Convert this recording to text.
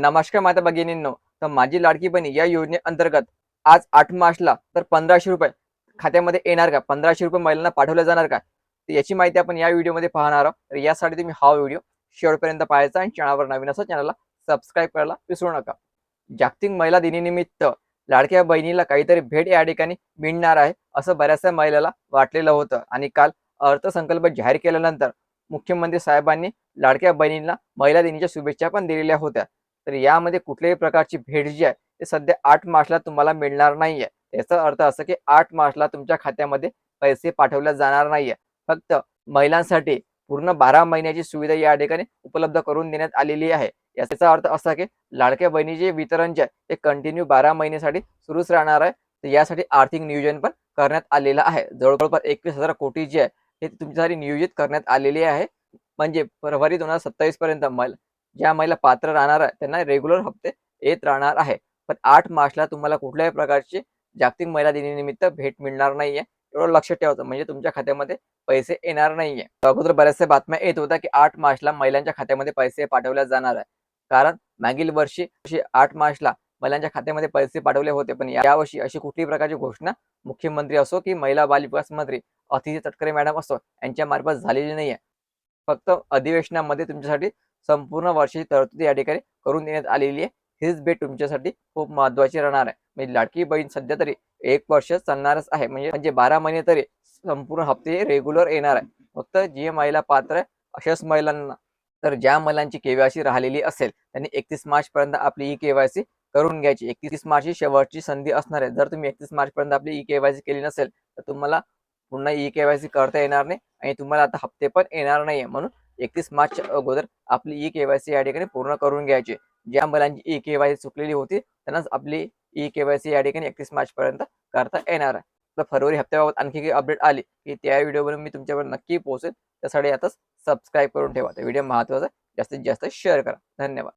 नमस्कार माता भगिनींनो. तर माझी लाडकी बहीण या योजनेअंतर्गत आज 8 मार्चला तर ₹1500 खात्यामध्ये येणार का? ₹1500 महिलांना पाठवले जाणार का? तर याची माहिती आपण या व्हिडिओमध्ये पाहणार आहोत. तर यासाठी तुम्ही हा व्हिडिओ शेवटपर्यंत पाहायचा आणि चॅनलवर नवीन असेल चॅनलला सबस्क्राईब करायला विसरू नका. जागतिक महिला दिनानिमित्त लाडक्या बहिणीला काहीतरी भेट या ठिकाणी मिळणार आहे, असं बऱ्याचशा महिलाला वाटलेलं होतं आणि काल अर्थसंकल्प जाहीर केल्यानंतर मुख्यमंत्री साहेबांनी लाडक्या बहिणींना महिला दिनाच्या शुभेच्छा पण दिलेल्या होत्या. तर यामध्ये कुठल्याही प्रकारची भेट जी आहे ते सध्या 8 मार्चला तुम्हाला मिळणार नाहीये. याचा अर्थ असा की 8 मार्चला तुमच्या खात्यामध्ये पैसे पाठवले जाणार नाहीये. फक्त महिलांसाठी पूर्ण 12 महिन्याची सुविधा या ठिकाणी उपलब्ध करून देण्यात आलेली आहे. याचा अर्थ असा की लाडक्या बहिणीचे वितरण जे आहे ते कंटिन्यू 12 महिन्यासाठी सुरूच राहणार आहे. तर यासाठी आर्थिक नियोजन पण करण्यात आलेलं आहे. जवळपास 21,000 कोटी जे आहे हे तुमच्यासाठी नियोजित करण्यात आलेले आहे. म्हणजे फरवरी 2027 पर्यंत ज्या महिला पात्र राहणार आहे त्यांना रेग्युलर हप्ते येत राहणार आहे. पण 8 मार्चला तुम्हाला कुठल्याही प्रकारची जागतिक महिला दिनानिमित्त भेट मिळणार नाहीये. एवढं लक्षात ठेवायचं म्हणजे तुमच्या खात्यामध्ये पैसे येणार नाहीये. अगोदर बऱ्याचशा बातम्या येत होत्या की 8 मार्चला महिलांच्या खात्यामध्ये पैसे पाठवले जाणार आहे. कारण मागील वर्षी 8 मार्चला महिलांच्या खात्यामध्ये पैसे पाठवले होते. पण यावर्षी अशी कुठलीही प्रकारची घोषणा मुख्यमंत्री असो की महिला बाल विकास मंत्री अतिशय तटकरे मॅडम असो यांच्या मार्फत झालेली नाहीये. फक्त अधिवेशनामध्ये तुमच्यासाठी संपूर्ण वर्षाची तरतूद या ठिकाणी करून देण्यात आलेली आहे. हीच भेट तुमच्यासाठी खूप महत्त्वाची राहणार आहे. म्हणजे लाडकी बहीण सध्या तरी 1 वर्ष चालणारच आहे. म्हणजे 12 महिने तरी संपूर्ण हप्ते रेग्युलर येणार आहे. फक्त जी महिला पात्र आहे अशाच महिलांना. तर ज्या महिलांची के-वाय-सी राहिलेली असेल त्यांनी 31 मार्चपर्यंत आपली ई-के-वाय-सी करून घ्यायची. 31 मार्च ही शेवटची संधी असणार आहे. जर तुम्ही 31 मार्चपर्यंत आपली ई-के-वाय-सी केली नसेल तर तुम्हाला पुन्हा ई-के-वाय-सी करता येणार नाही आणि तुम्हाला आता हप्ते पण येणार नाहीये. म्हणून 31 मार्चच्या अगोदर आपली ई-के-वाय-सी या ठिकाणी पूर्ण करून घ्यायची. ज्या मुलांची ई-के-वाय-सी चुकलेली होती त्यांनाच आपली ई-के-वाय-सी या ठिकाणी 31 मार्चपर्यंत करता येणार आहे. तर फरवरी हप्त्याबाबत आणखी काही अपडेट आली की त्या व्हिडिओवर मी तुमच्यापर्यंत नक्की पोहोचेल. त्यासाठी आताच सबस्क्राईब करून ठेवा. तर व्हिडिओ महत्त्वाचा जास्तीत जास्त शेअर करा. धन्यवाद.